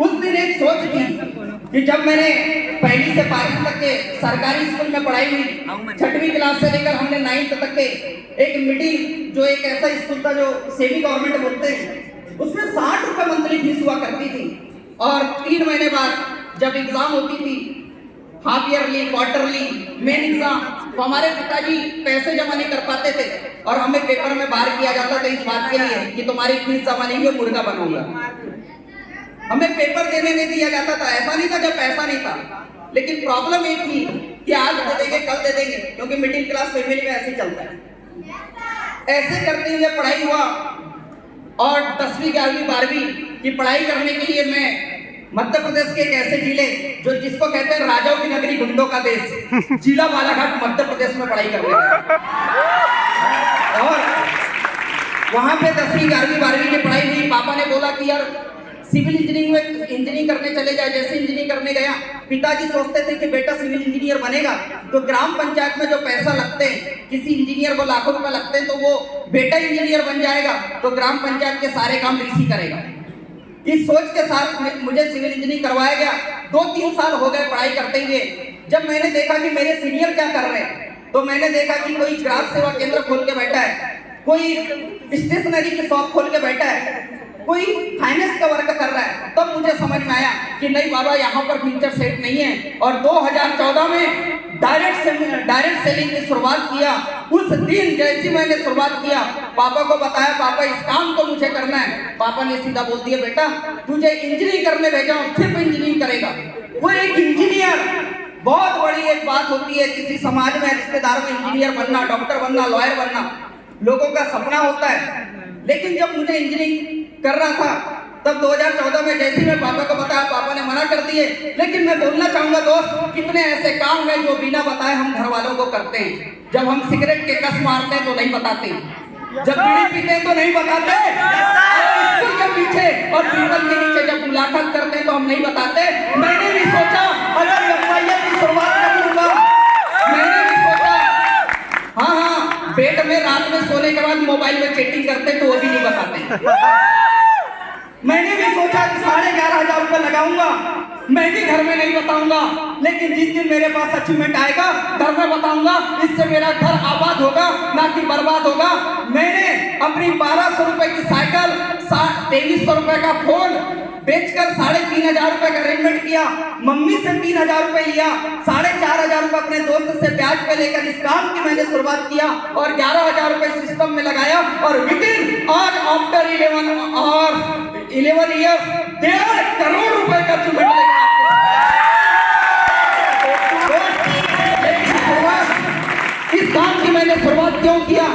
उस दिन एक सोच की कि जब मैंने पहली से 12वीं तक के सरकारी स्कूल में पढ़ाई हुई, 6वीं क्लास से लेकर हमने 9th तक के एक मिडिल जो एक ऐसा स्कूल था जो सेमी गवर्नमेंट बोलते हैं, उसमें 60 रुपए मंथली फीस हुआ करती थी। और 3 महीने बाद जब एग्जाम होती थी, half yearly, quarterly, main exam, तो हमारे पिताजी पैसे जमा नहीं कर पाते थे और हमें पेपर में बाहर किया जाता था इस बात के लिए कि तुम्हारी फीस जमा नहीं हुई, मुर्गा बनूंगा। हमें पेपर देने नहीं दिया जाता था। ऐसा नहीं था जब पैसा नहीं था, लेकिन प्रॉब्लम एक थी कि आज दे देंगे कल दे देंगे, क्योंकि मिडिल क्लास फैमिली में ऐसे चलता है। ऐसे करते हुए पढ़ाई हुआ और 10वीं 11वीं 12वीं की पढ़ाई करने के लिए मैं मध्य प्रदेश के एक ऐसे जिले जो जिसको कहते हैं राजाओं की नगरी, गुंडों का देश, जिला बालाघाट मध्य प्रदेश में पढ़ाई करने गया। और वहां पे 10वीं 11वीं 12वीं की पढ़ाई हुई। पापा ने बोला कि यार सिविल इंजीनियरिंग में इंजीनियरिंग करने चले जाए। जैसे इंजीनियरिंग करने गया, पिताजी सोचते थे कि बेटा सिविल इंजीनियर बनेगा तो ग्राम पंचायत में जो पैसा लगते हैं, किसी इंजीनियर को लाखों रुपए लगते हैं, तो वो बेटा इंजीनियर बन जाएगा तो ग्राम पंचायत के सारे काम डीसी करेगा। इस सोच के साथ मुझे सिविल इंजीनियरिंग करवाया गया। 2-3 साल हो गए पढ़ाई करते हुए। जब मैंने देखा कि मेरे सीनियर क्या कर रहे हैं, तो मैंने देखा कि कोई ग्राहक सेवा केंद्र खोल के बैठा है, कोई स्टेशनरी की शॉप खोल के बैठा है, कोई फाइनेंस का वर्क कर रहा है। तब मुझे समझ में आया कि नहीं बाबा, यहाँ पर फ्यूचर सेट नहीं है। और 2014 में डायरेक्ट सेलिंग की शुरुआत किया। उस दिन जैसी मैंने शुरुआत किया, पापा को बताया, पापा इस काम को मुझे करना है। पापा ने सीधा बोल दिया, बेटा तुझे इंजीनियरिंग करने भेजा हूं, सिर्फ इंजीनियरिंग करेगा। वो एक इंजीनियर, बहुत बड़ी एक बात होती है किसी समाज में, रिश्तेदार में इंजीनियर बनना, डॉक्टर बनना, लॉयर बनना लोगों का सपना होता है। लेकिन जब मुझे इंजीनियरिंग कर रहा था, तब 2014 में जैसे मैं पापा को बताया, पापा ने मना कर दिए। लेकिन मैं बोलना चाहूंगा दोस्त, कितने ऐसे काम हैं जो बिना बताए हम घर वालों को करते हैं। जब हम सिगरेट के कस मारते हैं तो नहीं बताते, जब बीड़ी पीते हैं तो नहीं बताते, स्कूल के पीछे और पीपल के नीचे जब मुलाकात करते हैं तो हम नहीं बताते। मैंने भी सोचा अगर एफआईआर की शुरुआत कर लूंगा, मैंने भी सोचा हाँ, बेड में रात में सोने के बाद मोबाइल में चैटिंग करते तो वो भी नहीं बताते। मैंने भी सोचा कि 11,500 रुपए लगाऊंगा, मैं भी घर में नहीं बताऊंगा। लेकिन जिस दिन मेरे पास अचीवमेंट आएगा, घर में बताऊंगा, इससे मेरा घर आबाद होगा ना कि बर्बाद होगा। मैंने अपनी 1200 रुपए की साइकिल, 2300 रुपए का फोन बेचकर 3,500 रुपए का अरेंजमेंट किया। मम्मी से 3,000 रुपए लिया, 4,500 रुपए अपने दोस्त से ब्याज पे लेकर इस काम की मैंने शुरुआत किया और 11,000 रुपए सिस्टम में लगाया। और विदिन आज आफ्टर 11 ईयर्स 1.5 करोड़ रुपए का अचीवमेंट लेकर इस काम की मैंने शुरुआत क्यों किया?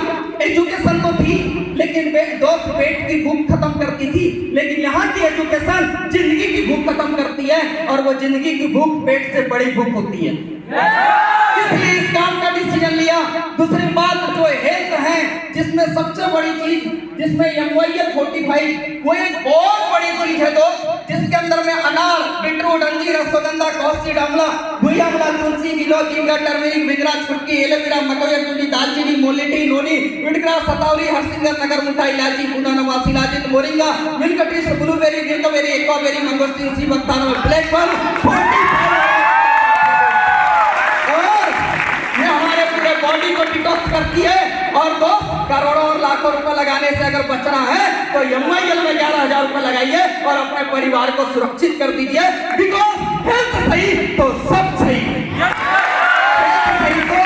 एजुकेशन तो थी, लेकिन दोस्त पेट की भूख खत्म करती थी, लेकिन यहाँ की एजुकेशन जिंदगी की भूख खत्म करती है। और वो जिंदगी की भूख पेट से बड़ी भूख होती है, इसलिए इस काम का डिसीजन लिया। दूसरी बात जो हेल्थ है, जिसमें सबसे बड़ी चीज, जिसमें MYL 45 वो एक बहुत बड़ी चीज है दोस्त, जिसके अंदर में अनार, बीटरूट, अंजीर, अश्वगंधा, कॉस्टिड आंवला, भुइया आंवला, तुलसी, गिलोय, गिंगा, टर्मरिक, बिगरा, छुटकी, एलोवेरा, मकोया, तुलसी, दालचीनी, मोलिटी, नोनी, विटग्रास, सतावरी, हरसिंगर, नगर मुठा, इलायची, पूना, नवासी, लाजित, मोरिंगा, मिल्कट्रीस, ब्लूबेरी, गिलकाबेरी, एक्वाबेरी, मैंगोस्टीन, सी बख्तार और ब्लैक पर्ल 45 हमारे पूरे बॉडी को डिटॉक्स करती है। और तो करोड़ों और लाखों रुपए लगाने से अगर बचना है तो MYL में 11,000 रुपए लगाइए और अपने परिवार को सुरक्षित कर दीजिए। बिकॉज हेल्थ सही तो सब सही, हेल्थ सही तो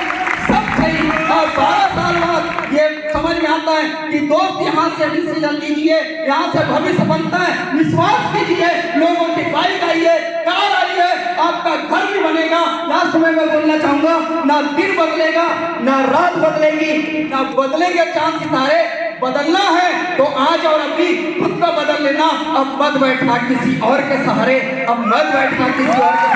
सब सही। और 12 साल बाद ये समझ में आता है कि दोस्त यहाँ से डिसीजन लीजिए, यहाँ से भविष्य बनता है। विश्वास कीजिए, लोगों की बाइक आइए, कार आइए, आपका घर भी बनेगा। लास्ट में मैं बोलना चाहूंगा, ना दिन बदलेगा, ना रात बदलेगी, ना बदलेंगे चांद सितारे। बदलना है तो आज और अभी खुद को बदल लेना। अब मत बैठना किसी और के सहारे, अब मत बैठना किसी और के